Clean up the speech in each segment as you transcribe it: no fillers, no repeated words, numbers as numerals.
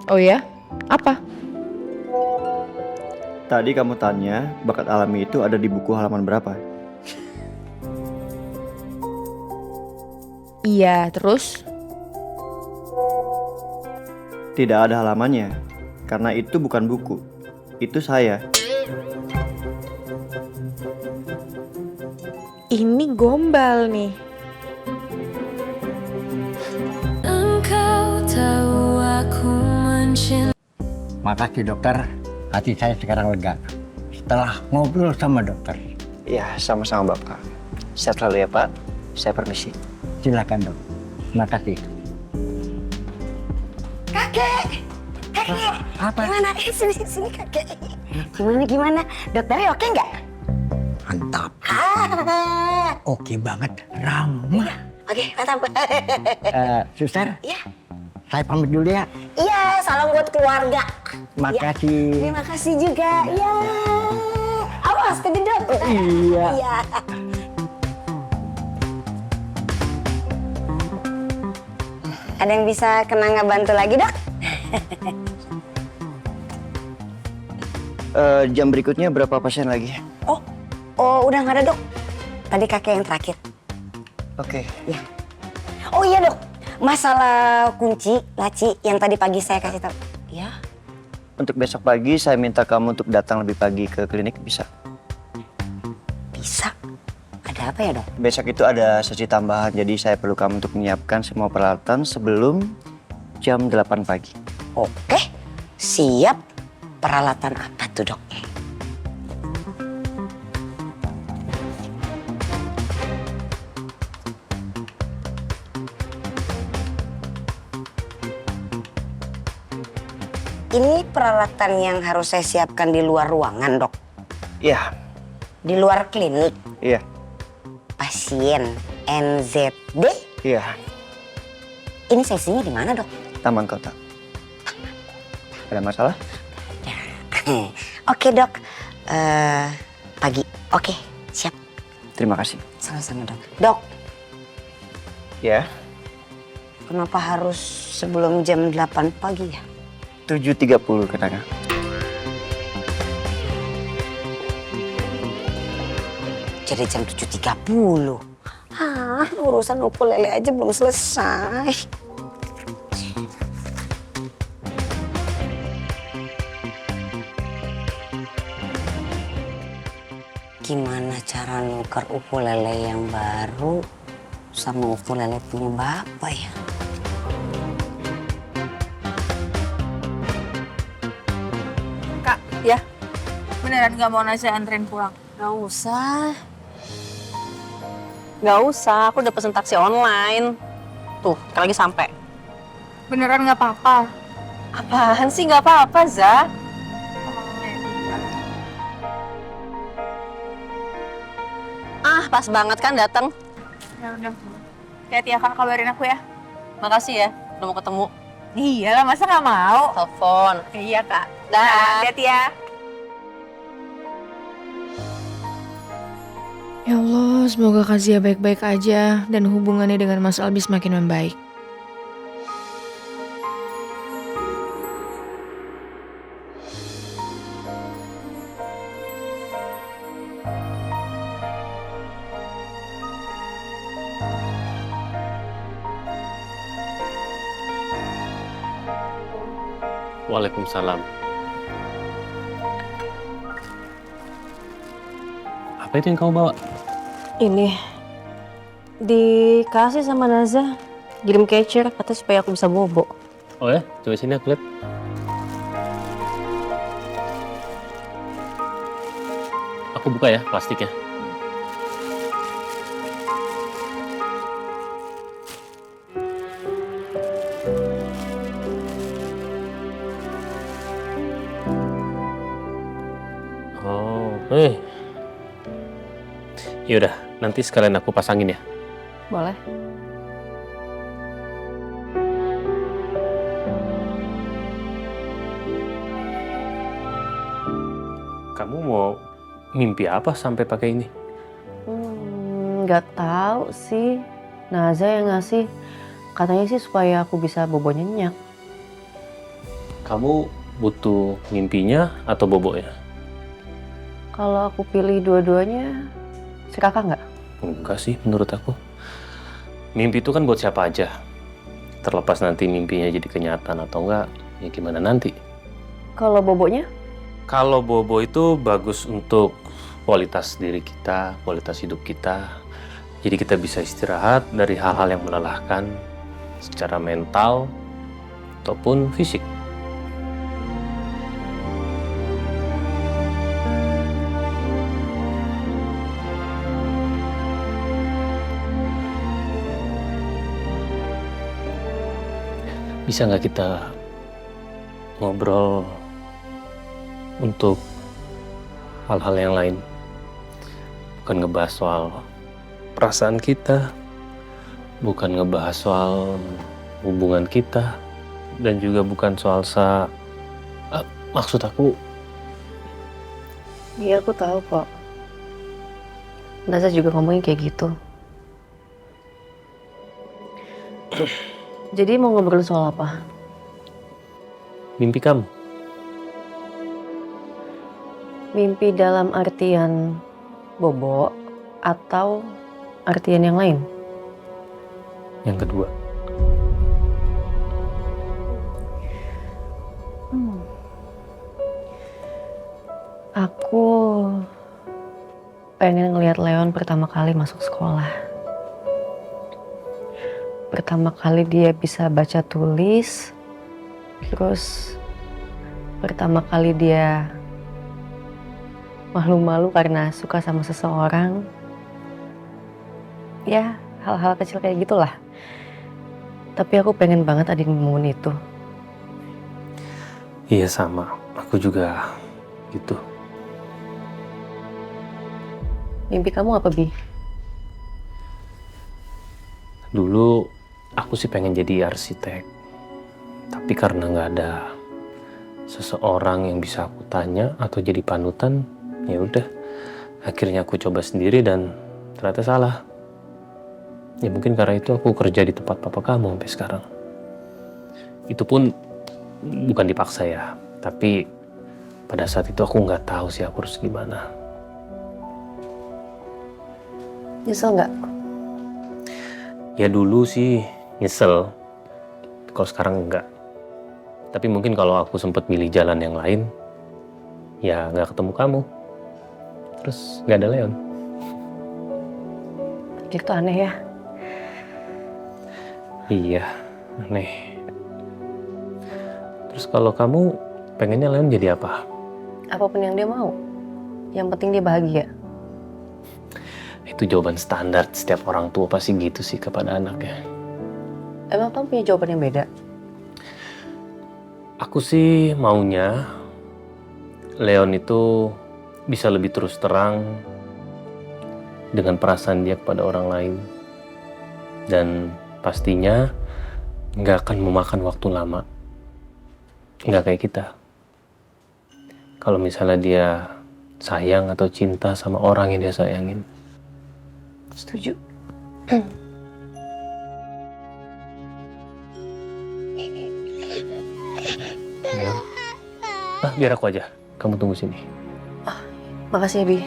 Oh ya? Apa? Tadi kamu tanya bakat alami itu ada di buku halaman berapa? Iya, terus? Tidak ada halamannya, karena itu bukan buku. Itu saya. Ini gombal nih. Engkau tahu aku mencintai. Makasih dokter, hati saya sekarang lega setelah ngobrol sama dokter. Ya, sama-sama Bapak. Sehat selalu ya Pak. Saya permisi. Silakan dok. Makasih. Kakek, Apa? gimana? Sini kakek. Gimana? Dokternya oke nggak? Mantap. Ah, Oke banget. Ramah. oke, mantap. Suster, Iya, saya pamit dulu ya. iya, salam buat keluarga. Makasih. Terima kasih juga. Ya, awas kededot. Iya. Iya. Ada yang bisa kena ngebantu lagi dok? Jam berikutnya berapa pasien lagi? Oh, udah nggak ada dok. Tadi kakek yang terakhir. Oke. Oh iya dok, masalah kunci laci yang tadi pagi saya kasih tahu. Ya, Untuk besok pagi saya minta kamu untuk datang lebih pagi ke klinik, bisa? bisa. Ada apa ya dok? Besok itu ada sesi tambahan, jadi saya perlu kamu untuk menyiapkan semua peralatan sebelum jam 8 pagi. Oke, siap. Peralatan apa tuh dok? Ini peralatan yang harus saya siapkan di luar ruangan dok? Iya, Di luar klinik? iya, Pasien NZD? iya. Ini sesinya di mana dok? Taman Kota. Ada masalah? Oke dok, pagi. Oke, siap. Terima kasih. Sama-sama dok. Dok, Ya, kenapa harus sebelum jam 8 pagi ya? 7.30 kenanga. Jadi jam 7.30. Urusan ukulele aja belum selesai. Gimana cara nuker ukulele yang baru sama ukulele punya bapak ya? Kak, ya? Beneran gak mau Nasya anterin pulang? Gak usah. Gak usah, aku udah pesen taksi online. Tuh, lagi sampai. Beneran gak apa-apa? Apaan sih gak apa-apa, Za? Ah, pas banget kan datang. Ya udah. Hati-hati ya Kak, kabarin aku ya. Makasih ya, udah mau ketemu. Iya lah, masa gak mau? Telepon. Iya Kak. Dah. Hati-hati ya. Ya Allah, semoga Kazia baik-baik aja dan hubungannya dengan Mas Albi semakin membaik. Waalaikumsalam. Apa itu yang kamu bawa? Ini dikasih sama Naza. Kirim catcher, katanya supaya aku bisa bobo. Oh ya, coba sini aku lihat. Aku buka ya plastiknya. Oh, yaudah, nanti sekalian aku pasangin ya. Boleh. Kamu mau mimpi apa sampai pakai ini? Nggak tahu sih. Naza yang ngasih. Katanya sih supaya aku bisa bobo nyenyak. Kamu butuh mimpinya atau boboknya? Kalau aku pilih dua-duanya, si kakak nggak? Enggak sih menurut aku. Mimpi itu kan buat siapa aja. Terlepas nanti mimpinya jadi kenyataan atau enggak, ya gimana nanti. Kalau boboknya? Kalau bobo itu bagus untuk kualitas diri kita, kualitas hidup kita. Jadi kita bisa istirahat dari hal-hal yang melelahkan secara mental ataupun fisik. Bisa nggak kita ngobrol untuk hal-hal yang lain? Bukan ngebahas soal perasaan kita, bukan ngebahas soal hubungan kita, dan juga bukan soal maksud aku. Iya, aku tahu kok. Nasa juga ngomongin kayak gitu. Jadi mau ngobrol soal apa? Mimpi kamu. Mimpi dalam artian bobo atau artian yang lain? Yang kedua. Aku pengen ngelihat Leon pertama kali masuk sekolah. Pertama kali dia bisa baca tulis, terus pertama kali dia malu-malu karena suka sama seseorang. Ya, hal-hal kecil kayak gitulah. Tapi aku pengen banget ada momen itu. Iya sama, aku juga gitu. Mimpi kamu apa, Bi? Dulu aku sih pengen jadi arsitek, tapi karena nggak ada seseorang yang bisa aku tanya atau jadi panutan, ya udah. Akhirnya aku coba sendiri dan ternyata salah. Ya mungkin karena itu aku kerja di tempat papa kamu sampai sekarang. Itu pun bukan dipaksa ya, tapi pada saat itu aku nggak tahu sih aku harus gimana. Nyesel nggak? Ya dulu sih nyesel, kalau sekarang enggak. Tapi mungkin kalau aku sempat milih jalan yang lain, ya nggak ketemu kamu. Terus nggak ada Leon. Itu aneh ya. Iya, aneh. Terus kalau kamu pengennya Leon jadi apa? Apapun yang dia mau. Yang penting dia bahagia. Itu jawaban standar setiap orang tua pasti gitu sih kepada anaknya. Emang kamu punya jawaban yang beda? Aku sih maunya Leon itu bisa lebih terus terang dengan perasaan dia kepada orang lain. Dan pastinya nggak akan memakan waktu lama. Nggak kayak kita. Kalau misalnya dia sayang atau cinta sama orang yang dia sayangin. Setuju. Leon. Biar aku aja. Kamu tunggu sini. Makasih ya, Bi.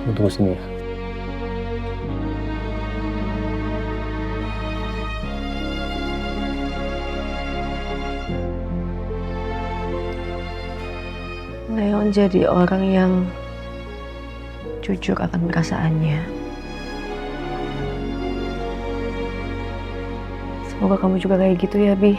Kamu tunggu sini ya. Leon jadi orang yang jujur akan perasaannya. Semoga kamu juga kayak gitu ya, Bi.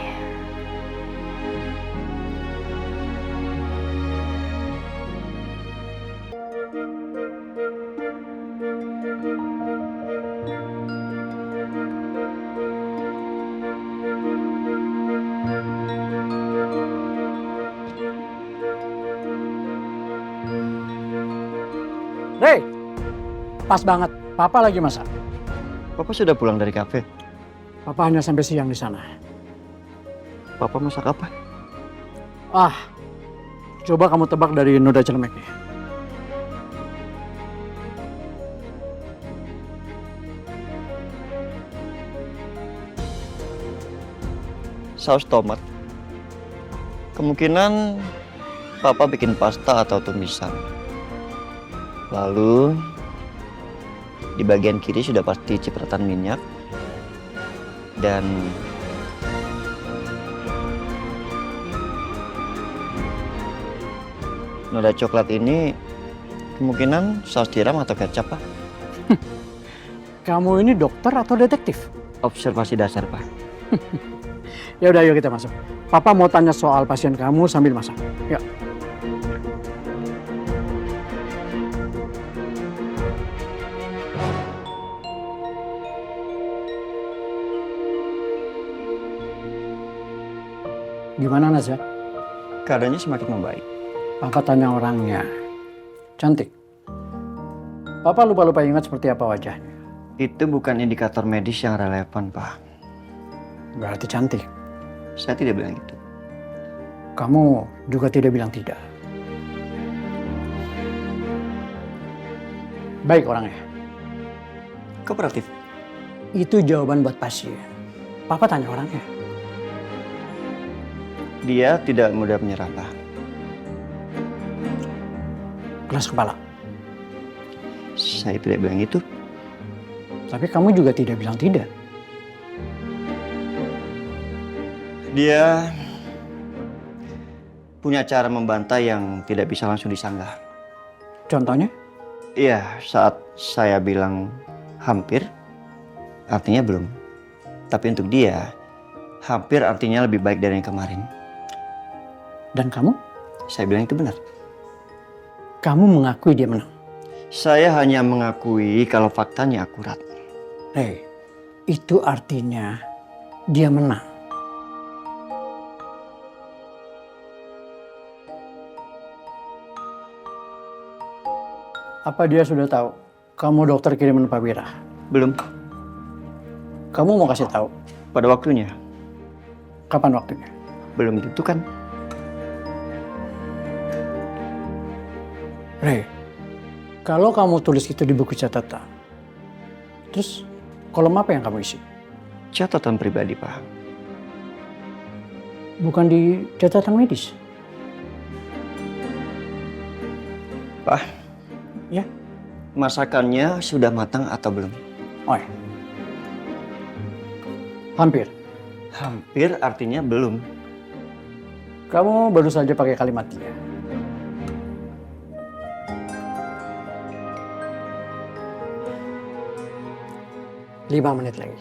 Hei, pas banget. Papa lagi masak. Papa sudah pulang dari kafe. Papa hanya sampai siang di sana. Papa masak apa? Ah, Coba kamu tebak dari noda celemeknya. Saus tomat. Kemungkinan papa bikin pasta atau tumisan. Lalu di bagian kiri sudah pasti cipratan minyak. Dan noda coklat ini kemungkinan saus tiram atau kecap, Pak. Kamu ini dokter atau detektif? Observasi dasar, Pak. Ya udah, ayo kita masuk. Papa mau tanya soal pasien kamu sambil masak. Yuk. Gimana Nasya? Keadaannya semakin membaik. Papa tanya orangnya. Cantik. Papa lupa-lupa ingat seperti apa wajahnya. Itu bukan indikator medis yang relevan, Pak. Berarti cantik. Saya tidak bilang itu. Kamu juga tidak bilang tidak. Baik orangnya. Kooperatif. Itu jawaban buat pasien. Papa tanya orangnya. Dia tidak mudah menyerah, Pak. Keras kepala. Saya tidak bilang itu. Tapi kamu juga tidak bilang tidak. Dia punya cara membantai yang tidak bisa langsung disanggah. Contohnya? Iya, saat saya bilang hampir, artinya belum. Tapi untuk dia, hampir artinya lebih baik dari yang kemarin. Dan kamu? Saya bilang itu benar. Kamu mengakui dia menang. Saya hanya mengakui kalau faktanya akurat. Hei, itu artinya dia menang. Apa dia sudah tahu kamu dokter kiriman Pak Wira? Belum. Kamu mau kasih tahu? Pada waktunya. Kapan waktunya? Belum ditentukan. Rey, kalau kamu tulis itu di buku catatan, terus kolom apa yang kamu isi? Catatan pribadi, Pak. Bukan di catatan medis? Pak. Ya? Masakannya sudah matang atau belum? Oh ya. Hampir. Hampir artinya belum. Kamu baru saja pakai kalimat dia. Lima menit lagi.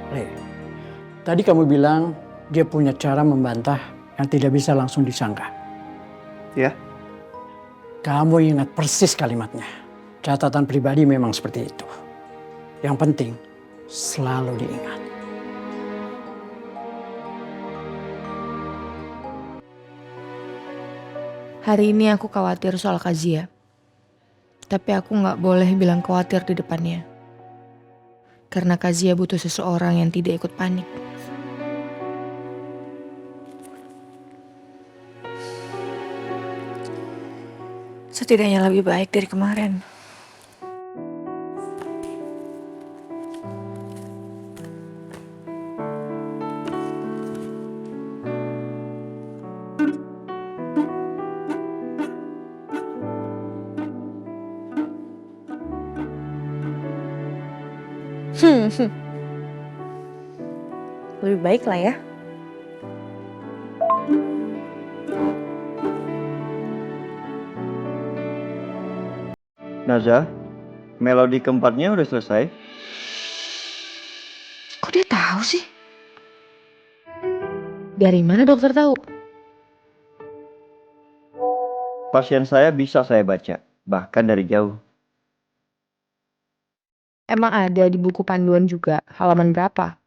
Rey, tadi kamu bilang dia punya cara membantah yang tidak bisa langsung disangka. Ya? Kamu ingat persis kalimatnya. Catatan pribadi memang seperti itu. Yang penting, selalu diingat. Hari ini aku khawatir soal Kazia. Tapi aku nggak boleh bilang khawatir di depannya. Karena Kazia butuh seseorang yang tidak ikut panik. Setidaknya lebih baik dari kemarin. Lebih baik lah ya. Naza, melodi keempatnya udah selesai. Kok dia tahu sih? Dari mana dokter tahu? Pasien saya bisa saya baca, bahkan dari jauh. Emang ada di buku panduan juga, halaman berapa?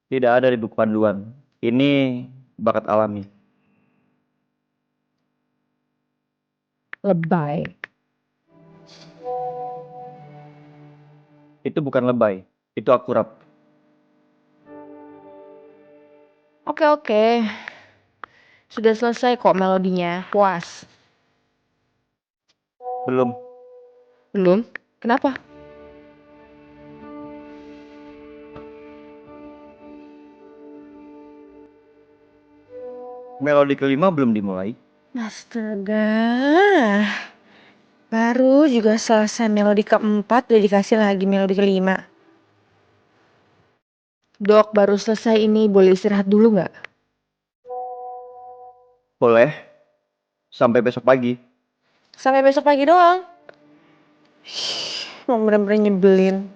Tidak ada di buku panduan. Ini bakat alami. Lebay. Itu bukan lebay, itu akurat. Oke, oke. Sudah selesai kok melodinya. Puas. Belum. Belum? Kenapa? Melodi kelima belum dimulai. Astaga. Baru juga selesai melodi keempat, udah dikasih lagi melodi kelima. Dok, baru selesai ini, boleh istirahat dulu nggak? Boleh. Sampai besok pagi. Sampai besok pagi doang. Mau bener-bener nyebelin.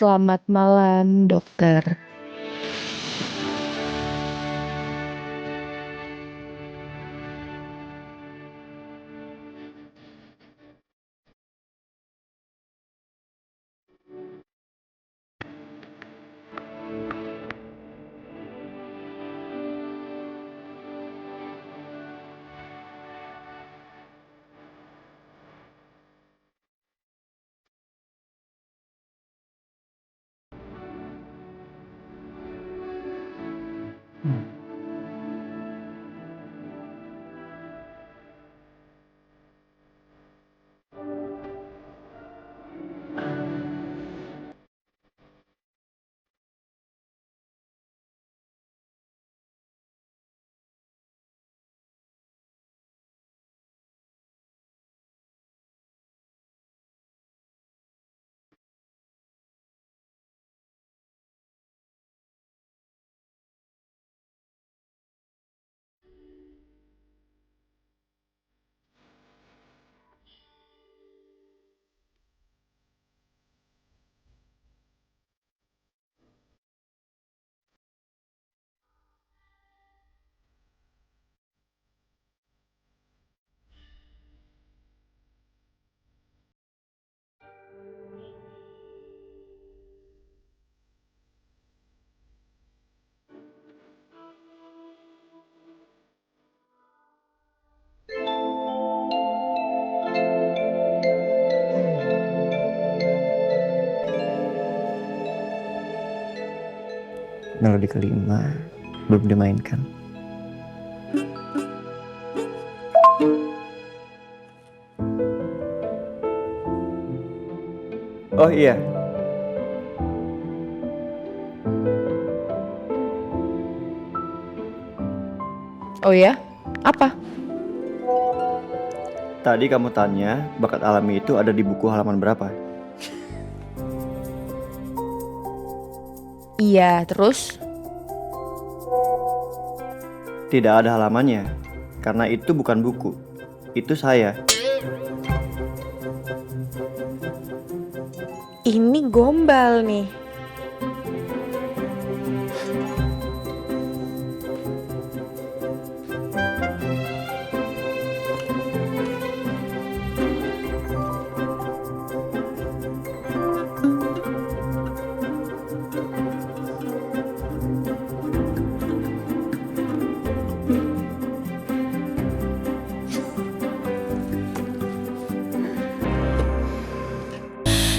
Selamat malam, dokter. Melodi kelima belum dimainkan. Oh iya. Oh ya? Apa? Tadi kamu tanya bakat alami itu ada di buku halaman berapa? Iya, terus? Tidak ada halamannya, karena itu bukan buku. Itu saya. Ini gombal nih.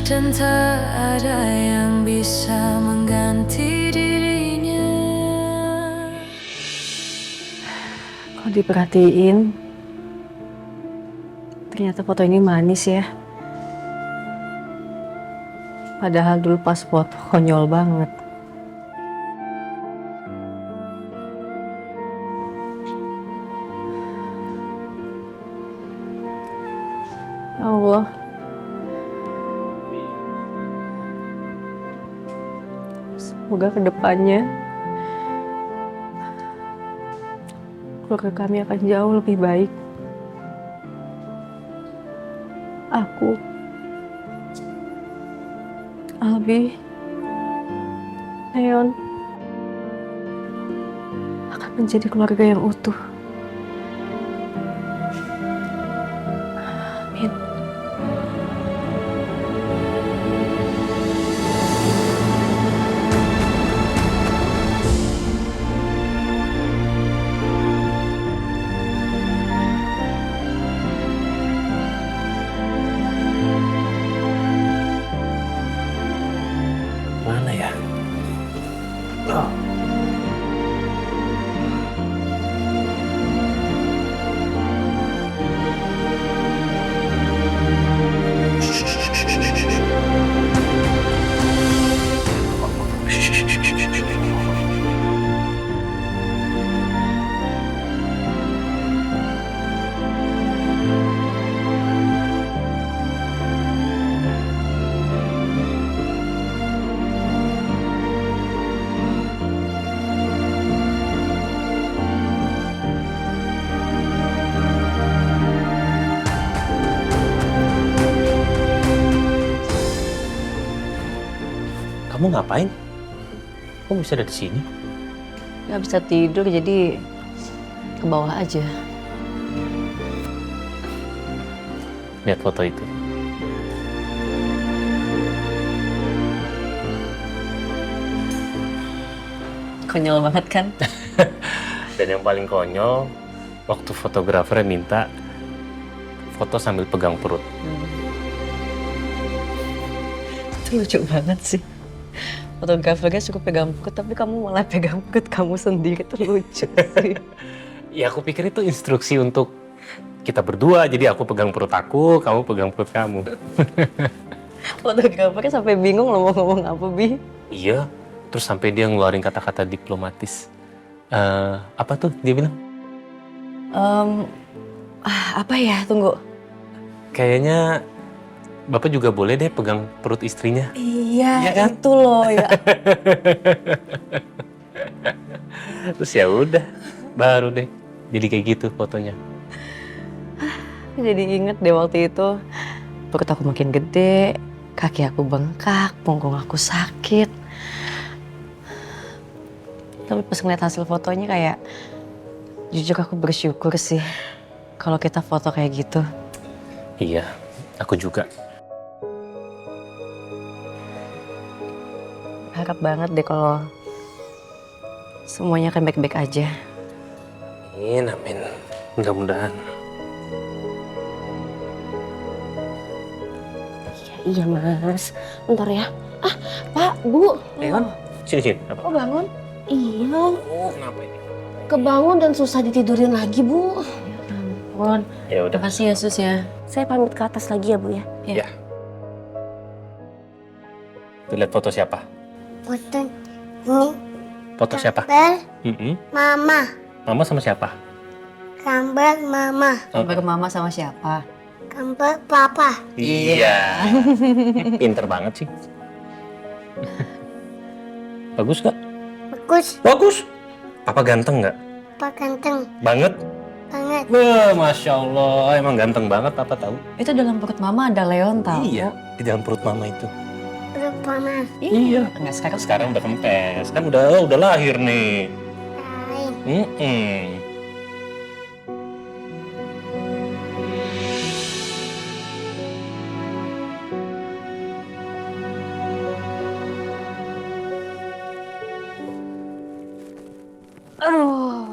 Dan tak ada yang bisa mengganti dirinya. Kalau diperhatiin, ternyata foto ini manis ya. Padahal dulu pas foto konyol banget. Ya Allah. Semoga kedepannya keluarga kami akan jauh lebih baik. Aku, Albi, Neon akan menjadi keluarga yang utuh. Kamu ngapain? Kok bisa ada di sini? Nggak bisa tidur jadi ke bawah aja. Lihat foto itu. Konyol banget kan? Dan yang paling konyol, waktu fotografernya minta foto sambil pegang perut. Itu lucu banget sih. Fotografernya suka pegang perut, tapi kamu malah pegang perut kamu sendiri. Itu lucu sih. Ya aku pikir itu instruksi untuk kita berdua, jadi aku pegang perut aku, kamu pegang perut kamu. Fotografernya sampai bingung loh mau ngomong apa, Bi. Iya, terus sampai dia ngeluarin kata-kata diplomatis. Apa tuh dia bilang? Apa ya? Tunggu. Kayaknya Bapak juga boleh deh pegang perut istrinya. Iya, Iya kan? itu loh ya. Terus ya udah, baru deh jadi kayak gitu fotonya. Jadi inget deh waktu itu perut aku makin gede, kaki aku bengkak, punggung aku sakit. Tapi pas ngeliat hasil fotonya kayak jujur aku bersyukur sih kalau kita foto kayak gitu. Iya, aku juga. Harap banget deh kalau semuanya akan baik-baik aja. Amin, amin. Mudah-mudahan. Iya mas, bentar ya. Ah, Pak, Bu. Leon, sini. Apa? Oh bangun? Iya, Oh, kenapa ini? kebangun dan susah ditidurin lagi Bu. Ampun, Ya udah. makasih ya Sus ya. Saya pamit ke atas lagi ya Bu ya. Ya. Tuh lihat foto siapa? Foto ini Foto siapa? gambar Mama, Mama sama siapa? gambar Mama, Gambar mama sama siapa? gambar Papa. Iya. Pinter banget sih. Bagus gak? Bagus, Bagus. Papa ganteng nggak? Pak ganteng Banget. banget. Wah, Masya Allah. Emang ganteng banget, Papa tahu. Itu dalam perut mama ada Leon tau. Iya, di dalam perut Mama itu. Perut Mama, Iya. Enggak sekarang. Sekarang udah kempes. Kan udah lahir nih. lain. Aduh.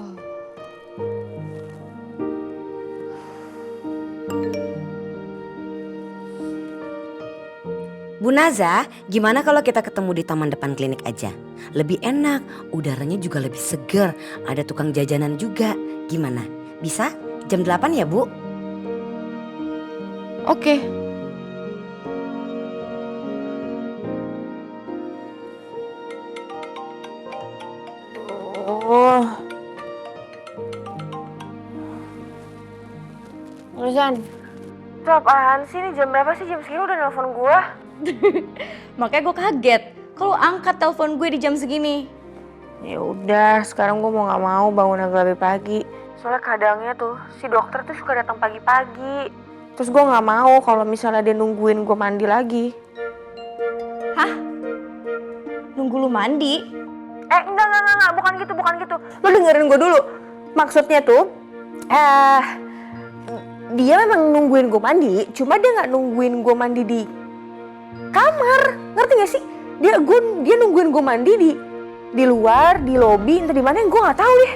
Bu Naza, gimana kalau kita ketemu di taman depan klinik aja? Lebih enak, udaranya juga lebih seger, ada tukang jajanan juga. Gimana? Bisa? Jam 8 ya Bu? Oke. Oh. Rizan, itu apaan sih? Ini jam berapa sih? Jam segini udah nelpon gue. Makanya gue kaget. Kalau angkat telepon gue di jam segini. Ya udah, sekarang gue mau nggak mau bangun agak lebih pagi. Soalnya kadangnya tuh si dokter tuh suka datang pagi-pagi. Terus gue nggak mau kalau misalnya dia nungguin gue mandi lagi. Hah? Nunggu lu mandi? Enggak, bukan gitu. Lo dengerin gue dulu. Maksudnya tuh, dia memang nungguin gue mandi, cuma dia nggak nungguin gue mandi di kamar, ngerti gak sih? Dia nungguin gue mandi di luar, di lobi, entah di mana yang gue nggak tahu deh.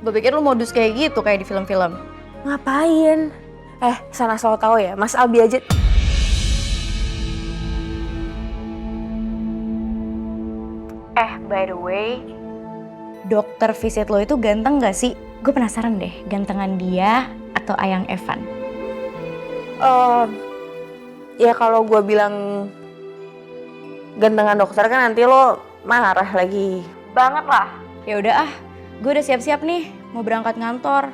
Gue pikir lu modus kayak gitu kayak di film-film. Ngapain? Sana selalu tahu ya, Mas Albi aja. By the way, dokter visit lo itu ganteng gak sih? Gue penasaran deh, gantengan dia atau Ayang Evan? Ya kalau gue bilang gantengan dokter kan nanti lo marah lagi. Banget lah. Ya udah gue udah siap-siap nih, mau berangkat ngantor.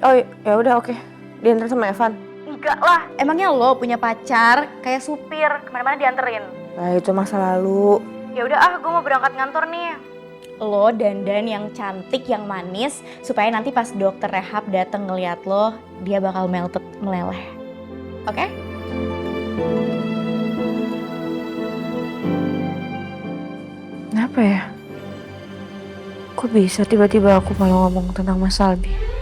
Oh ya udah oke. Diantar sama Evan. Enggak lah, emangnya lo punya pacar kayak supir kemana-mana dianterin? Nah itu masa lalu. Ya udah gue mau berangkat ngantor nih. Lo dandan yang cantik, yang manis, supaya nanti pas dokter rehab dateng ngeliat lo, dia bakal meleleh. Oke? Kenapa ya? Kok bisa tiba-tiba aku malah ngomong tentang Mas Aldi?